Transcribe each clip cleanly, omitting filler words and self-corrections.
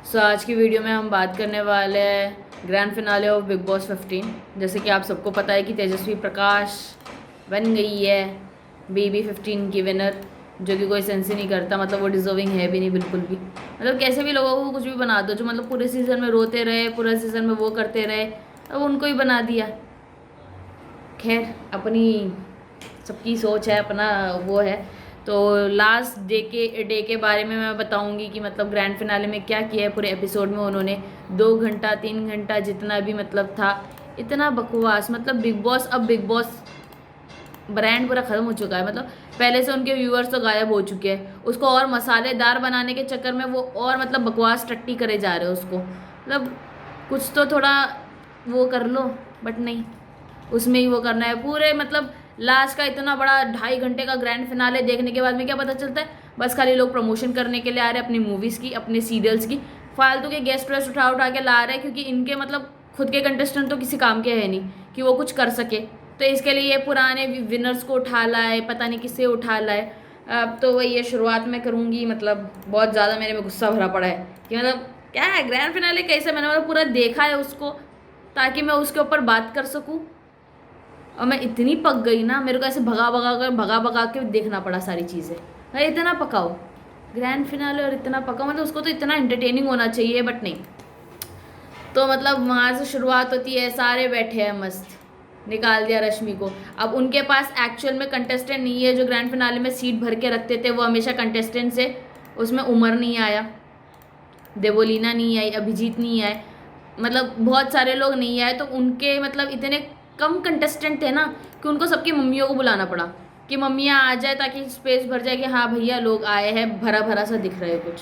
सो आज की वीडियो में हम बात करने वाले हैं grand finale of big boss 15। जैसे कि आप सबको पता है कि तेजस्वी प्रकाश बन गई है BB 15 की विनर, जो कि कोई सेंस ही नहीं करता। मतलब वो डिजर्विंग है भी नहीं बिल्कुल भी। मतलब कैसे भी लोगों को कुछ भी बना दो, जो मतलब पूरे सीज़न में रोते रहे, पूरे सीज़न में वो करते रहे, अब उनको ही बना दिया। खैर, अपनी सबकी सोच है, अपना वो है। तो लास्ट डे के बारे में मैं बताऊंगी कि मतलब ग्रैंड फिनाले में क्या किया है पूरे एपिसोड में उन्होंने। 2 घंटा 3 घंटा जितना भी मतलब था, इतना बकवास। मतलब बिग बॉस, अब बिग बॉस ब्रांड पूरा ख़त्म हो चुका है। मतलब पहले से उनके व्यूअर्स तो गायब हो चुके हैं, उसको और मसालेदार बनाने के चक्कर में वो और मतलब बकवास टट्टी करे जा रहे हैं उसको। मतलब कुछ तो थोड़ा वो कर लो, बट नहीं, उसमें ही वो करना है पूरे। मतलब लास्ट का इतना बड़ा 2.5 घंटे का ग्रैंड फिनाले देखने के बाद में क्या पता चलता है, बस खाली लोग प्रमोशन करने के लिए आ रहे हैं अपनी मूवीज़ की, अपने सीरियल्स की। फालतू के गेस्ट वेस्ट उठा उठा के ला रहे हैं, क्योंकि इनके मतलब खुद के कंटेस्टेंट तो किसी काम के है नहीं कि वो कुछ कर सके। तो इसके लिए ये पुराने विनर्स को उठा लाए, पता नहीं किसे उठा लाए। अब तो वही ये शुरुआत में करूँगी। मतलब बहुत ज़्यादा मेरे में गुस्सा भरा पड़ा है कि मतलब क्या है ग्रैंड फिनाले कैसे, मैंने मतलब पूरा देखा है उसको ताकि मैं उसके ऊपर बात कर सकूँ। और मैं इतनी पक गई ना, मेरे को ऐसे भगा भगा के देखना पड़ा सारी चीज़ें। अरे इतना पकाओ ग्रैंड फिनाले, और इतना पकाओ, मतलब उसको तो इतना एंटरटेनिंग होना चाहिए, बट नहीं। तो मतलब वहाँ से शुरुआत होती है, सारे बैठे हैं मस्त, निकाल दिया रश्मि को। अब उनके पास एक्चुअल में कंटेस्टेंट नहीं है, जो ग्रैंड फिनाले में सीट भर के रखते थे वो हमेशा कंटेस्टेंट से। उसमें उमर नहीं आया, देवोलीना नहीं आई, अभिजीत नहीं आए, मतलब बहुत सारे लोग नहीं आए। तो उनके मतलब इतने कम कंटेस्टेंट थे ना कि उनको सबकी मम्मियों को बुलाना पड़ा कि मम्मियाँ आ जाए ताकि स्पेस भर जाए कि हाँ भैया लोग आए हैं, भरा भरा सा दिख रहा है कुछ।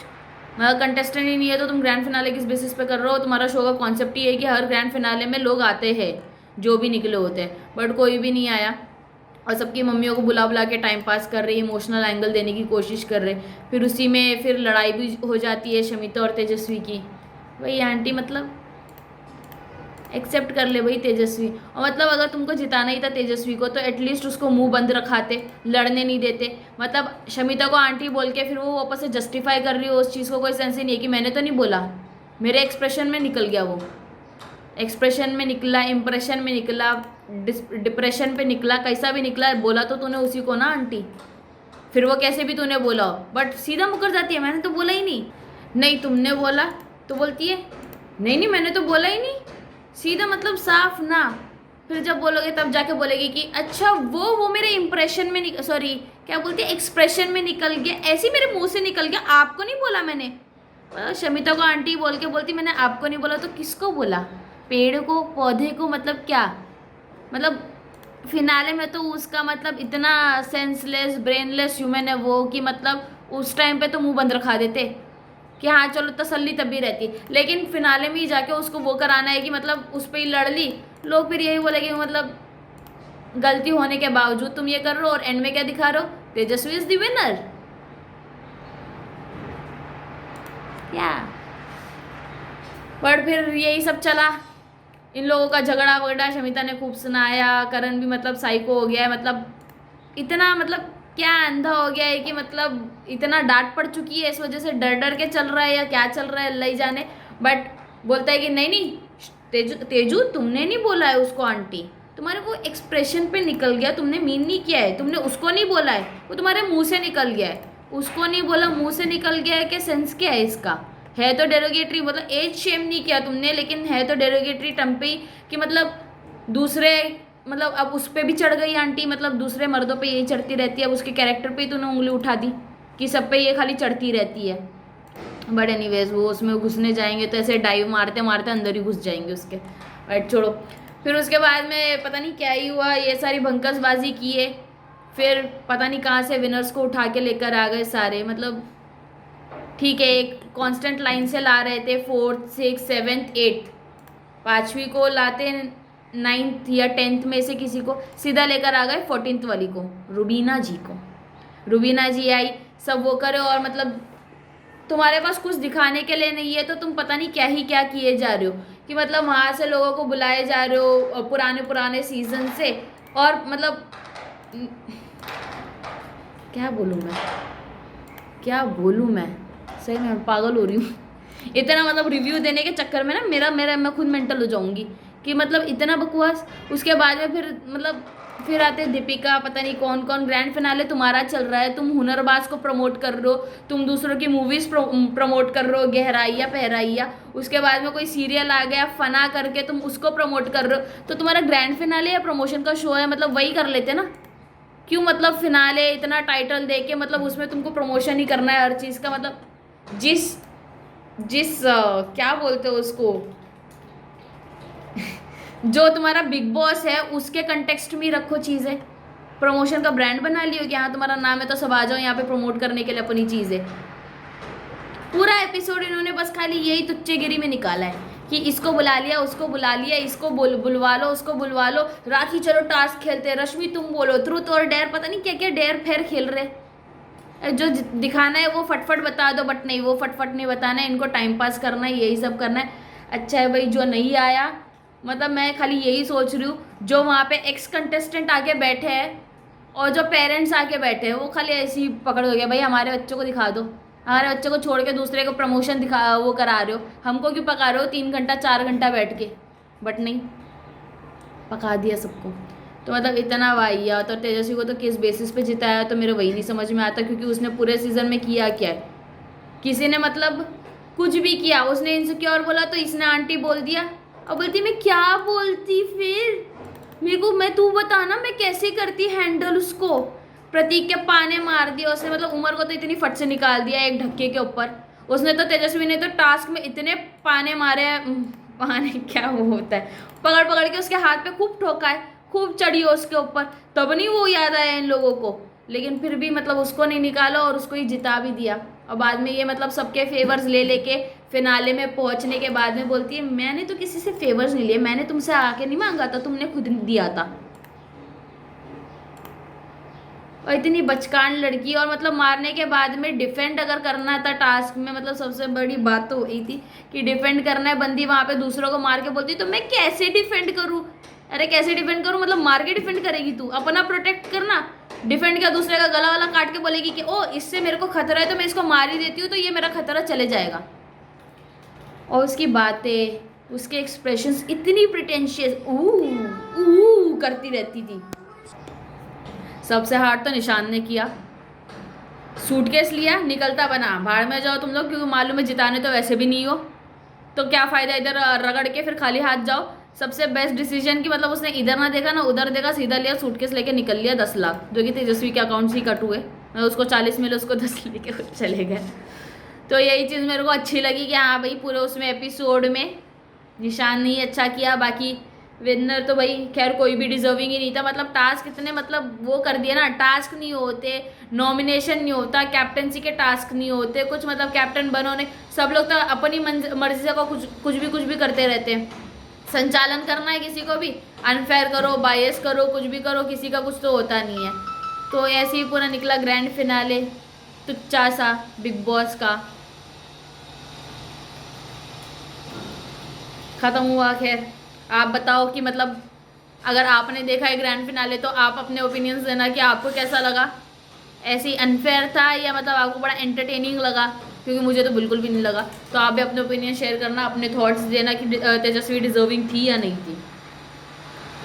मतलब कंटेस्टेंट ही नहीं है तो तुम ग्रैंड फिनाले किस बेसिस पे कर रहे हो? तुम्हारा शो का कॉन्सेप्ट ही है कि हर ग्रैंड फिनाले में लोग आते हैं जो भी निकले होते हैं, बट कोई भी नहीं आया। और सबकी मम्मियों को बुला बुला के टाइम पास कर रही, इमोशनल एंगल देने की कोशिश कर रहे। फिर उसी में फिर लड़ाई भी हो जाती है शमिता और तेजस्वी की। वही आंटी मतलब एक्सेप्ट कर ले भाई तेजस्वी। और मतलब अगर तुमको जिताना ही था तेजस्वी को तो एटलीस्ट उसको मुंह बंद रखाते, लड़ने नहीं देते। मतलब शमिता को आंटी बोल के फिर वो वापस से जस्टिफाई कर रही हो उस चीज़ को, कोई सेंस ही नहीं है कि मैंने तो नहीं बोला, मेरे एक्सप्रेशन में निकल गया। वो एक्सप्रेशन में निकला, इम्प्रेशन में निकला, डिप्रेशन पे निकला, कैसा भी निकला, बोला तो तूने उसी को ना आंटी। फिर वो कैसे भी तूने बोला हो, बट सीधा मुकर जाती है मैंने तो बोला ही नहीं। नहीं तुमने बोला तो बोलती है नहीं नहीं मैंने तो बोला ही नहीं, सीधा मतलब साफ ना। फिर जब बोलोगे तब जाके बोलेगी कि अच्छा वो मेरे इम्प्रेशन में सॉरी क्या बोलती है, एक्सप्रेशन में निकल गया, ऐसे ही मेरे मुंह से निकल गया, आपको नहीं बोला मैंने। शमिता को आंटी बोल के बोलती मैंने आपको नहीं बोला, तो किसको बोला? पेड़ को, पौधे को? मतलब क्या, मतलब फिनाले में तो उसका मतलब इतना सेंसलेस ब्रेनलेस ह्यूमन है वो कि मतलब उस टाइम पे तो मुंह बंद रखा देते कि हाँ चलो तसल्ली तभी रहती। लेकिन फिनाले में ही जाके उसको वो कराना है कि मतलब उस पर ही लड़ ली। लोग फिर यही बोलेंगे मतलब गलती होने के बावजूद तुम ये कर रहे हो, और एंड में क्या दिखा रहे हो, तेजस्वी इज द विनर। क्या, पर फिर यही सब चला, इन लोगों का झगड़ा वगड़ा शमिता ने खूब सुनाया। करण भी मतलब साइको हो गया है, मतलब इतना मतलब क्या अंधा हो गया है कि मतलब इतना डांट पड़ चुकी है इस वजह से डर डर के चल रहा है या क्या चल रहा है अल्लाह ही जाने। बट बोलता है कि नहीं नहीं तेजू तेजू तुमने नहीं बोला है उसको आंटी, तुम्हारे वो एक्सप्रेशन पे निकल गया, तुमने मीन नहीं किया है, तुमने उसको नहीं बोला है, वो तुम्हारे मुंह से निकल गया है। उसको नहीं बोला, मुंह से निकल गया है, क्या सेंस क्या है इसका? है तो डेरोगेटरी, मतलब एज शेम नहीं किया तुमने, लेकिन है तो डेरोगेटरी टर्म पे ही कि मतलब दूसरे, मतलब अब उस पर भी चढ़ गई आंटी, मतलब दूसरे मर्दों पे यही चढ़ती रहती है। अब उसके कैरेक्टर पे ही तूने उंगली उठा दी कि सब पे ये खाली चढ़ती रहती है। बट एनीवेज वो उसमें घुसने जाएंगे तो ऐसे डाइव मारते मारते अंदर ही घुस जाएंगे उसके। बट छोड़ो, फिर उसके बाद में पता नहीं क्या ही हुआ, ये सारी भंकसबाजी की है। फिर पता नहीं कहाँ से विनर्स को उठा के लेकर आ गए सारे। मतलब ठीक है, एक कांस्टेंट लाइन से ला रहे थे, 4th 6th 7th 8th, 5वीं को लाते 9th या 10th में से किसी को, सीधा लेकर आ गए 14th वाली को, रुबीना जी को। रुबीना जी आई, सब वो करे, और मतलब तुम्हारे पास कुछ दिखाने के लिए नहीं है तो तुम पता नहीं क्या ही क्या किए जा रहे हो कि मतलब वहाँ से लोगों को बुलाए जा रहे हो पुराने पुराने सीजन से। और मतलब क्या बोलूँ मैं, क्या बोलूँ मैं, सही में पागल हो रही हूँ। इतना मतलब रिव्यू देने के चक्कर में ना मैं खुद मेंटल हो जाऊंगी कि मतलब इतना बकवास। उसके बाद में फिर मतलब फिर आते दीपिका, पता नहीं कौन कौन। ग्रैंड फिनाले तुम्हारा चल रहा है, तुम हुनरबाज को प्रमोट कर रहे हो, तुम दूसरों की मूवीज प्रमोट कर रहे हो, गहराइया पहराइया। उसके बाद में कोई सीरियल आ गया फना करके, तुम उसको प्रमोट कर रहे हो। तो तुम्हारा ग्रैंड फिनाले या प्रमोशन का शो है, मतलब वही कर लेते ना। क्यों मतलब फिनाले इतना टाइटल दे के मतलब उसमें तुमको प्रमोशन ही करना है हर चीज़ का। मतलब जिस जिस क्या बोलते हो उसको जो तुम्हारा बिग बॉस है उसके कंटेक्स्ट में ही रखो चीज़ें। प्रमोशन का ब्रांड बना लियो कि हाँ तुम्हारा नाम है तो सब आ जाओ यहाँ पे प्रमोट करने के लिए अपनी चीज़ें। पूरा एपिसोड इन्होंने बस खाली यही तुच्चेगिरी में निकाला है कि इसको बुला लिया, उसको बुला लिया, इसको बुलवा लो, उसको बुलवा लो। राखी चलो टास्क खेलते हैं, रश्मि तुम बोलो, ट्रूथ और डेयर, पता नहीं क्या क्या डेयर फेयर खेल रहे। जो दिखाना है वो फटफट बता दो, बट नहीं, वो फटफट नहीं बताना है, इनको टाइम पास करना है, यही सब करना है। अच्छा है भाई जो नहीं आया, मतलब मैं खाली यही सोच रही हूँ जो वहाँ पे एक्स कंटेस्टेंट आके बैठे हैं और जो पेरेंट्स आके बैठे हैं वो खाली ऐसे ही पकड़ हो गया, भाई हमारे बच्चों को दिखा दो, हमारे बच्चों को छोड़ के दूसरे को प्रमोशन दिखा वो करा रहे हो, हमको क्यों पका रहे हो 3 घंटा 4 घंटा बैठ के। बट नहीं, पका दिया सबको। तो मतलब इतना वाहियात। तो तेजस्वी को तो किस बेसिस पे जिताया तो मेरे वही नहीं समझ में आता, क्योंकि उसने पूरे सीजन में किया क्या है। किसी ने मतलब कुछ भी किया, उसने इनसिक्योर बोला तो इसने आंटी बोल दिया। अब बोलती मैं क्या बोलती फिर, मेरे को मैं तू बता ना मैं कैसे करती हैंडल उसको। प्रतीक के पाने मार दिया उसने, मतलब उमर को तो इतनी फट से निकाल दिया एक धक्के के ऊपर। उसने तो तेजस्वी ने तो टास्क में इतने पाने मारे, पाने क्या वो होता है, पकड़ पकड़ के उसके हाथ पे खूब ठोका है, खूब चढ़ी हो उसके ऊपर, तब नहीं वो याद आया इन लोगों को। लेकिन फिर भी मतलब उसको नहीं निकाला और उसको ही जिता भी दिया। और बाद में ये मतलब सबके फेवर्स ले लेके फिनाले में पहुंचने के बाद में बोलती है मैंने तो किसी से फेवर्स नहीं लिए, मैंने तुमसे आके नहीं मांगा था, तुमने खुद दिया था। और इतनी बचकान लड़की, और मतलब मारने के बाद में डिफेंड अगर करना था टास्क में, मतलब सबसे बड़ी बात तो वही थी कि डिफेंड करना है। बंदी वहां पे दूसरों को मार के बोलती तो मैं कैसे डिफेंड करूँ। अरे कैसे डिफेंड करूँ, मतलब मार के डिफेंड करेगी तू, अपना प्रोटेक्ट करना। डिफेंड किया, दूसरे का गला वाला काट के बोलेगी कि ओ इससे मेरे को खतरा है तो मैं इसको मार ही देती हूँ तो ये मेरा खतरा चले जाएगा। और उसकी बातें, उसके एक्सप्रेशंस इतनी प्रिटेंशियस ऊ करती रहती थी। सबसे हार्ड तो निशान ने किया, सूटकेस लिया निकलता बना, भाड़ में जाओ तुम लोग, क्योंकि मालूम है जिताने तो वैसे भी नहीं हो, तो क्या फ़ायदा इधर रगड़ के फिर खाली हाथ जाओ। सबसे बेस्ट डिसीजन की मतलब उसने इधर ना देखा ना उधर देखा, सीधा लिया सूटकेस लेके निकल लिया 10 लाख, जो कि तेजस्वी के अकाउंट से ही कट हुए। मैं उसको 40 मिले, उसको 10 लेके चले गए। तो यही चीज़ मेरे को अच्छी लगी कि हाँ भाई पूरे उसमें एपिसोड में निशान नहीं अच्छा किया। बाकी विनर तो भाई खैर कोई भी डिजर्विंग ही नहीं था। मतलब टास्क इतने मतलब वो कर दिया ना, टास्क नहीं होते, नॉमिनेशन नहीं होता, कैप्टनसी के टास्क नहीं होते, कुछ मतलब कैप्टन बनो नहीं, सब लोग तो अपनी मर्जी से को कुछ भी करते रहते हैं। संचालन करना है किसी को भी अनफेयर करो, बायस करो, कुछ भी करो, किसी का कुछ तो होता नहीं है। तो ऐसे ही पूरा निकला ग्रैंड फिनाले, तुच्चा सा बिग बॉस का ख़त्म हुआ। खैर आप बताओ कि मतलब अगर आपने देखा है ग्रैंड फिनाले तो आप अपने ओपिनियंस देना कि आपको कैसा लगा, ऐसे ही अनफेयर था या मतलब आपको बड़ा एंटरटेनिंग लगा, क्योंकि मुझे तो बिल्कुल भी नहीं लगा। तो आप भी अपने ओपिनियन शेयर करना, अपने थॉट्स देना कि तेजस्वी डिजर्विंग थी या नहीं थी।